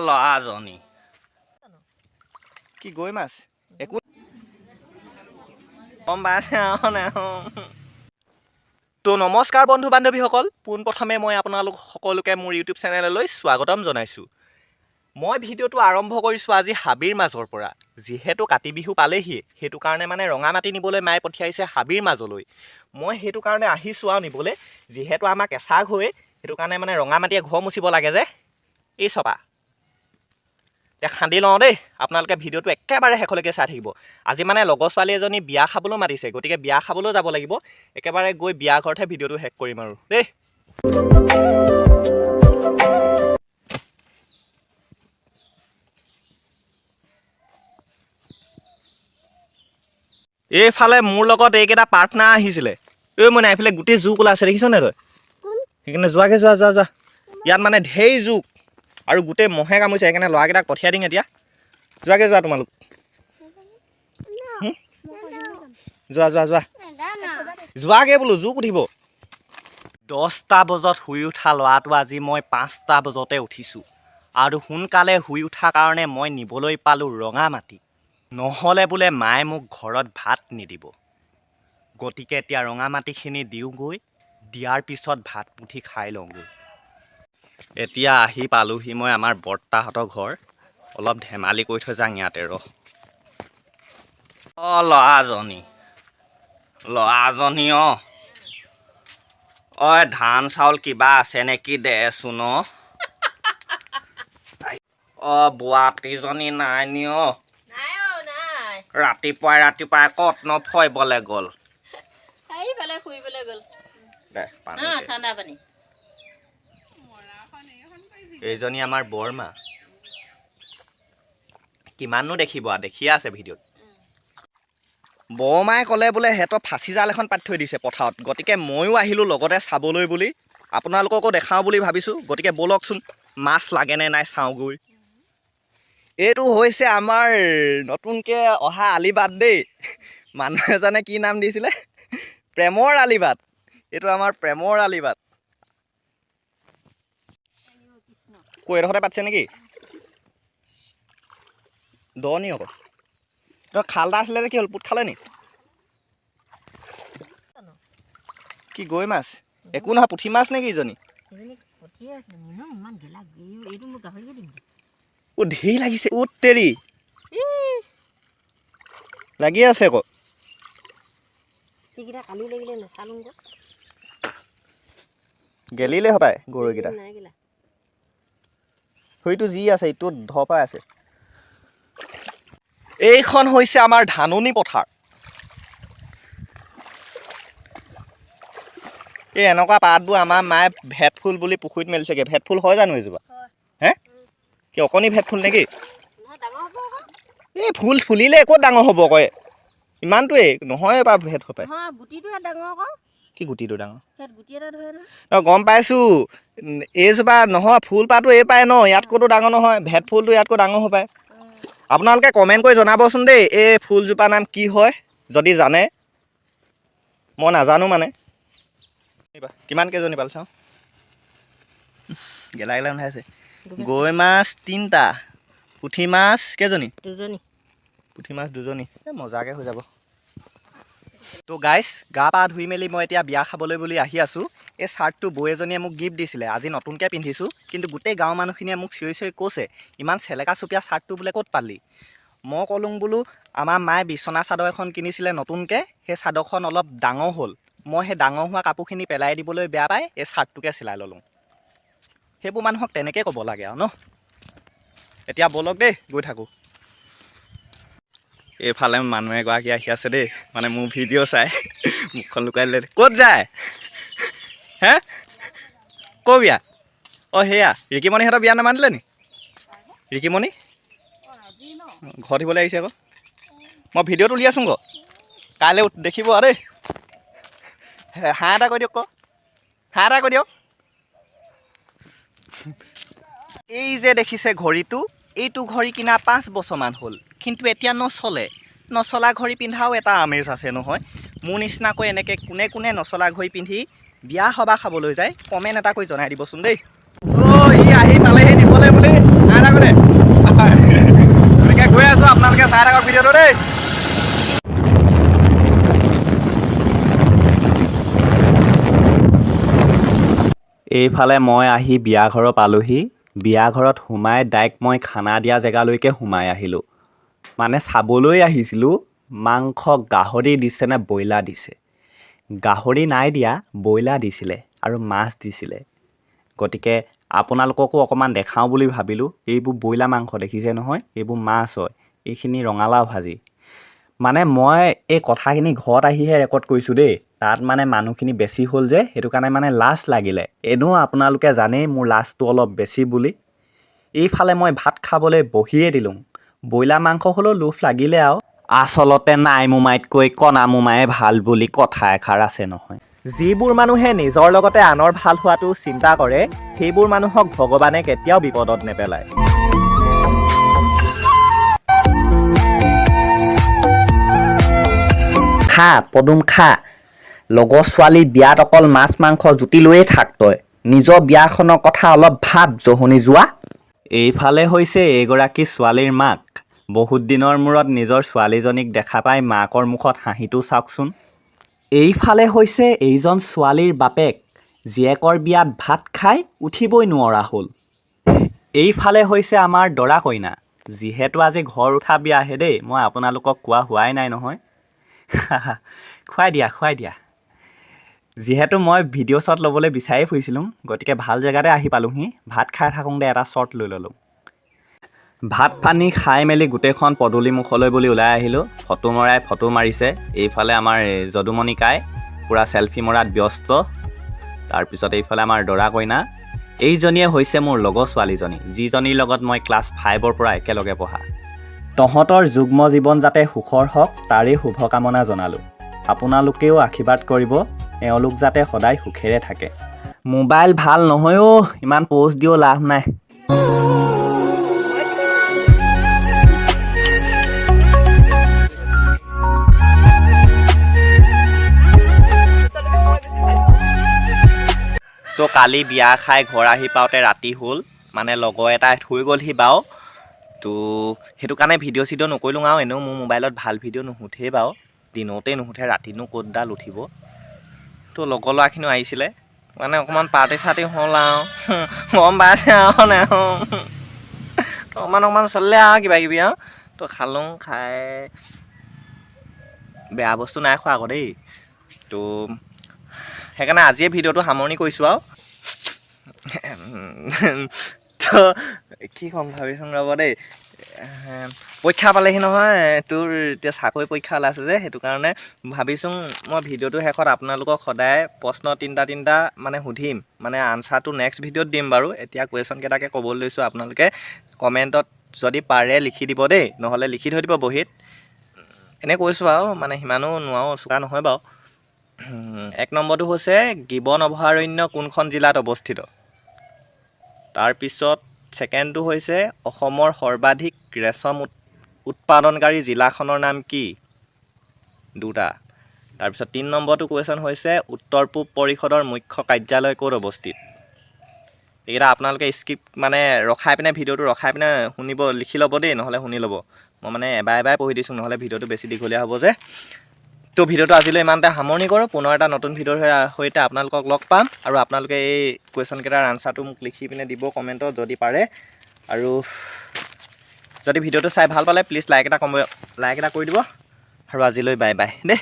ল'ৰাজনী কি গৈ মাছ একো গম পাইছে তো নমস্কাৰ বন্ধু বান্ধৱীসকল, পোনপ্ৰথমে মই আপোনালোক সকলোকে মোৰ ইউটিউব চেনেললৈ স্বাগতম জনাইছোঁ। মই ভিডিঅ'টো আৰম্ভ কৰিছোঁ আজি হাবিৰ মাজৰ পৰা। যিহেতু কাতি বিহু পালেহি, সেইটো কাৰণে মানে ৰঙা মাটি নিবলৈ মায়ে পঠিয়াইছে হাবিৰ মাজলৈ। মই সেইটো কাৰণে আহিছোঁ আৰু নিবলৈ, যিহেতু আমাৰ কেঁচা হৈ, সেইটো কাৰণে মানে ৰঙা মাটিয়ে ঘৰ মুচিব লাগে যে। এই চপা এতিয়া খান্দি লওঁ দেই, আপোনালোকে ভিডিঅ'টো একেবাৰে শেষলৈকে চাই থাকিব। আজি মানে লগৰ ছোৱালী এজনী বিয়া খাবলৈ মাতিছে, গতিকে বিয়া খাবলৈ যাব লাগিব। একেবাৰে গৈ বিয়া ঘৰতহে ভিডিঅ'টো শেষ কৰিম আৰু দেই। এইফালে মোৰ লগত এইকেইটা পাৰ্টনাৰ আহিছিলে। মই নাই এইফালে গোটেই জোক ওলাইছে, দেখিছ নে তই? সেইকাৰণে যোৱাকৈ যোৱা ইয়াত মানে ঢেৰ জোক আৰু গোটেই মহে কামুৰিছে, সেইকাৰণে ল'ৰাকেইটাক পঠিয়াই দিম এতিয়া। যোৱাকৈ যোৱা তোমালোক, যোৱাকৈ বোলো, জোক উঠিব। 10টা বজাত শুই উঠা ল'ৰাটো আজি মই 5টা বজাতে উঠিছোঁ, আৰু সোনকালে শুই উঠাৰ কাৰণে মই নিবলৈ পালোঁ ৰঙা মাটি। নহ'লে বোলে মায়ে মোক ঘৰত ভাত নিদিব, গতিকে এতিয়া ৰঙা মাটিখিনি দিওঁগৈ, দিয়াৰ পিছত ভাত মুঠি খাই লওঁগৈ। এতিয়া আহি পালোহি মই আমাৰ বৰ্তাহঁতৰ ঘৰ। অলপ ধেমালি কৰি থৈ যাওঁ ইয়াতে ৰহ। ল'ৰাজনী ধান চাউল কিবা আছে নেকি দেচোন। বোৱাতীজনী নাই নি? ৰাতিপুৱাই ক'তনো ফৰিবলৈ গ'ল? এইজনী আমাৰ বৰমা। কিমাননো দেখিব আৰু, দেখিয়ে আছে ভিডিঅ'ত। বৰমাই ক'লে বোলে সিহঁতৰ ফাঁচি জাল এখন পাতি থৈ দিছে পথাৰত, গতিকে ময়ো আহিলোঁ লগতে চাবলৈ বুলি, আপোনালোককো দেখাওঁ বুলি ভাবিছোঁ। গতিকে ব'লকচোন মাছ লাগেনে নাই চাওঁগৈ। এইটো হৈছে আমাৰ নতুনকৈ অহা আলিবাট দেই। মানুহ এজনে কি নাম দিছিলে? প্ৰেমৰ আলিবাট। এইটো আমাৰ প্ৰেমৰ আলিবাট। এডোখৰতে পাতিছে নেকি? দ নি আকৌ? তই খাল এটা আছিলে যে, কি হ'ল, পোত খালে নি? কি গৈ মাছ? একো নহয়, পুঠি মাছ নেকি ইজনী? ঢেৰ লাগিছে, তেৰি লাগি আছে আকৌ। গেলিলে হপায় গৰৈকেইটা। সৈটো যি আছে ইটো ধপাই আছে। এইখন হৈছে আমাৰ ধাননি পথাৰ। এই এনেকুৱা পাতবোৰ আমাৰ মায়ে ভেট ফুল বুলি পুখুৰীত মেলিছেগৈ। ভেট ফুল হয় জানো এজোপা? হে কি অকণি ভেট ফুল নেকি? এই ফুল ফুলিলে ক'ত ডাঙৰ হ'ব কয়? ইমানটোৱেই নহয় বা ভেট হপায়। কি গুটিটো ডাঙৰ? গম পাইছোঁ, এইজোপা নহয়, ফুলপাহটো এই পায় ন, ইয়াতকৈতো ডাঙৰ নহয়। ভেট ফুলটো ইয়াতকৈ ডাঙৰ হ'ব পাৰে। আপোনালোকে কমেণ্ট কৰি জনাবচোন দেই, এই ফুলজোপাৰ নাম কি হয় যদি জানে। মই নাজানো মানে। কিমান কেইজনী পাল চাওঁ, গেলা গেলা আছে। গৈ মাছ 3টা, পুঠি মাছ কেইজনী? 2জনী। পুঠি মাছ 2জনী, মজাকৈ হৈ যাব। তো গাইছ, গা পা ধুই মেলি মই এতিয়া বিয়া খাবলৈ বুলি আহি আছোঁ। এই চাৰ্টটো বৌ এজনীয়ে মোক গিফ্ট দিছিলে, আজি নতুনকৈ পিন্ধিছোঁ। কিন্তু গোটেই গাঁৱৰ মানুহখিনিয়ে মোক চিঞৰি চিঞৰি কৈছে, ইমান চেলেকা চুপীয়া চাৰ্টটো বোলে ক'ত পালি? মই ক'লোঁ বোলো আমাৰ মায়ে বিচনা চাদৰ এখন কিনিছিলে নতুনকৈ, সেই চাদৰখন অলপ ডাঙৰ হ'ল। মই সেই ডাঙৰ হোৱা কাপোৰখিনি পেলাই দিবলৈ বেয়া পাই এই চাৰ্টটোকে চিলাই ল'লোঁ। সেইবোৰ মানুহক তেনেকৈ ক'ব লাগে আৰু ন। এতিয়া ব'লক দেই, গৈ থাকোঁ। এইফালে মানুহ এগৰাকী আহি আছে দেই, মানে মোৰ ভিডিঅ' চাই মুখখন লুকাই দিলে। ক'ত যায় হে? ক'ৰ বিয়া? সেয়া ৰিকিমণিহঁতৰ বিয়া নামানিলে নি? ৰিকিমণি ঘৰত দিবলৈ আহিছে আকৌ। মই ভিডিঅ'টো উলিয়াইছোং আকৌ, কাইলৈ দেখিব আৰু দেই। হাঁহ এটা কৈ দিয়ক আকৌ, হাঁহ এটা কৈ দিয়ক। এই যে দেখিছে ঘড়ীটো, এইটো ঘড়ী কিনা 5 বছৰমান হ'ল, কিন্তু এতিয়া নচলা ঘড়ী পিন্ধাও এটা আমেজ আছে নহয়। মোৰ নিচিনাকৈ এনেকৈ কোনে কোনে নচলা ঘড়ী পিন্ধি বিয়া সবাহ খাবলৈ যায়, কমেণ্ট এটা কৰি জনাই দিবচোন দেই। ই আহি পালেহি নিবলৈ বুলি হাঁহ এটা কৈ চাই থাকক ভিডিঅ'টো দেই। এইফালে মই আহি বিয়া ঘৰ পালোহি। বিয়া ঘৰত সোমাই ডাইৰেক্ট মই খানা দিয়া জেগালৈকে সোমাই আহিলোঁ। মানে চাবলৈ আহিছিলোঁ মাংস গাহৰি দিছে নে ব্ৰইলাৰ দিছে। গাহৰি নাই দিয়া, ব্ৰইলাৰ দিছিলে আৰু মাছ দিছিলে। গতিকে আপোনালোককো অকণমান দেখাওঁ বুলি ভাবিলোঁ। এইবোৰ ব্ৰইলাৰ মাংস দেখিছে নহয়, এইবোৰ মাছ হয়, এইখিনি ৰঙালাও ভাজি। মানে মই এই কথাখিনি ঘৰত আহিহে ৰেকৰ্ড কৰিছোঁ দেই। তাত মানে মানুহখিনি বেছি হ'ল যে, সেইটো কাৰণে মানে লাজ লাগিলে। এনেও আপোনালোকে জানেই মোৰ লাজটো অলপ বেছি বুলি। এইফালে মই ভাত খাবলৈ বহিয়ে দিলোঁ। ব্ৰইলাৰ মাংস হ'লেও লোভ লাগিলে আৰু। আচলতে নাই মোমাইতকৈ কণা মোমায়ে ভাল বুলি কথা এষাৰ আছে নহয়। যিবোৰ মানুহে নিজৰ লগতে আনৰ ভাল হোৱাটো চিন্তা কৰে, সেইবোৰ মানুহক ভগৱানে কেতিয়াও বিপদত নেপেলায়। খা পদুম খা, লগৰ ছোৱালীৰ বিয়াত অকল মাছ মাংস জুতি লৈয়ে থাক তই। নিজৰ বিয়াখনৰ কথা অলপ ভাব জহনি যোৱা। এইফালে হৈছে এইগৰাকী ছোৱালীৰ মাক। বহুত দিনৰ মূৰত নিজৰ ছোৱালীজনীক দেখা পাই মাকৰ মুখত হাঁহিটো চাওকচোন। এইফালে হৈছে এইজন ছোৱালীৰ বাপেক, জীয়েকৰ বিয়াত ভাত খাই উঠিবই নোৱাৰা হ'ল। এইফালে হৈছে আমাৰ দৰা কইনা। যিহেতু আজি ঘৰ উঠা বিয়াহে দেই, মই আপোনালোকক কোৱা হোৱাই নাই নহয়। খুৱাই দিয়া। যিহেতু মই ভিডিঅ' শ্বট ল'বলৈ বিচাৰি ফুৰিছিলোঁ, গতিকে ভাল জেগাতে আহি পালোঁহি। ভাত খাই থাকোঁতে এটা শ্বট লৈ ল'লোঁ। ভাত পানী খাই মেলি গোটেইখন পদূলি মুখলৈ বুলি ওলাই আহিলোঁ। ফটো মৰাই ফটো মাৰিছে। এইফালে আমাৰ যদুমণি কাই পূৰা চেলফি মৰাত ব্যস্ত। তাৰপিছত এইফালে আমাৰ দৰা কইনা। এইজনীয়ে হৈছে মোৰ লগৰ ছোৱালীজনী, যিজনীৰ লগত মই ক্লাছ 5ৰ পৰা একেলগে পঢ়া। তহঁতৰ যুগ্ম জীৱন যাতে সুখৰ হওক তাৰেই শুভকামনা জনালোঁ। আপোনালোকেও আশীৰ্বাদ কৰিব, এওঁলোক যাতে সদায় সুখেৰে থাকে। মোবাইল ভাল নহয় অ', ইমান প'ষ্ট দিও লাভ নাই। তো কালি বিয়া খাই ঘৰ আহি পাওঁতে ৰাতি হ'ল, মানে লগৰ এটাই থৈ গ'লহি বাৰু। তো সেইটো কাৰণে ভিডিঅ' চিডিঅ' নকৰিলোঁ আৰু। এনেও মোৰ মোবাইলত ভাল ভিডিঅ' নুঠেই বাৰু, দিনতেই নুঠে, ৰাতিনো ক'তডাল উঠিব। তো লগৰ ল'ৰাখিনিও আহিছিলে, মানে অকণমান পাৰ্টি চাৰ্টি হ'ল আৰু গম পাইছে আৰু নাই তো অকণমান চলিলে আৰু কিবা কিবি আৰু। তো খালোঁ, খাই বেয়া বস্তু নাই খোৱা আকৌ দেই। তো সেইকাৰণে আজিয়ে ভিডিঅ'টো সামৰণি কৰিছোঁ আৰু। তো কি ক'ম ভাবিছোন ৰ'ব দেই। পৰীক্ষা পালেহি নহয়, তোৰ এতিয়া চাকৰি পৰীক্ষা ওলাইছে যে, সেইটো কাৰণে ভাবিছোং মই ভিডিঅ'টো শেষত আপোনালোকক সদায় প্ৰশ্ন তিনিটা মানে সুধিম, মানে আনচাৰটো নেক্সট ভিডিঅ'ত দিম বাৰু। এতিয়া কুৱেশ্যন কেইটাকে ক'বলৈ লৈছোঁ, আপোনালোকে কমেণ্টত যদি পাৰে লিখি দিব দেই, নহ'লে লিখি থৈ দিব বহীত। এনেই কৈছোঁ আৰু, মানে সিমানো নোৱাৰো, চোকা নহয় বাৰু। 1 নম্বৰটো হৈছে গিবন অভয়াৰণ্য কোনখন জিলাত অৱস্থিত। তাৰপিছত ছেকেণ্ডটো হৈছে অসমৰ সৰ্বাধিক ৰেচম উৎপাদনকাৰী জিলাখনৰ নাম কি, 2টা। তাৰপিছত 3 নম্বৰটো কুৱেশ্যন হৈছে উত্তৰ পূব পৰিষদৰ মুখ্য কাৰ্যালয় ক'ত অৱস্থিত। এইকেইটা আপোনালোকে স্কিপ মানে ৰখাই পিনে ভিডিঅ'টো ৰখাই পিনে শুনিব, লিখি ল'ব দেই, নহ'লে শুনি ল'ব। মই মানে এবাৰ পঢ়ি দিছোঁ, নহ'লে ভিডিঅ'টো বেছি দীঘলীয়া হ'ব যে। তো ভিডিঅ'টো আজিলৈ ইমানতে সামৰণি কৰোঁ। পুনৰ এটা নতুন ভিডিঅ'ৰ সৈতে আপোনালোকক লগ পাম। আৰু আপোনালোকে এই কুৱেশ্যন কেইটাৰ আনচাৰটো মোক লিখি পিনে দিব কমেণ্টত যদি পাৰে। আৰু যদি ভিডিঅ'টো চাই ভাল পালে প্লিজ লাইক এটা কৰি দিব। আৰু আজিলৈ বাই বাই দেই।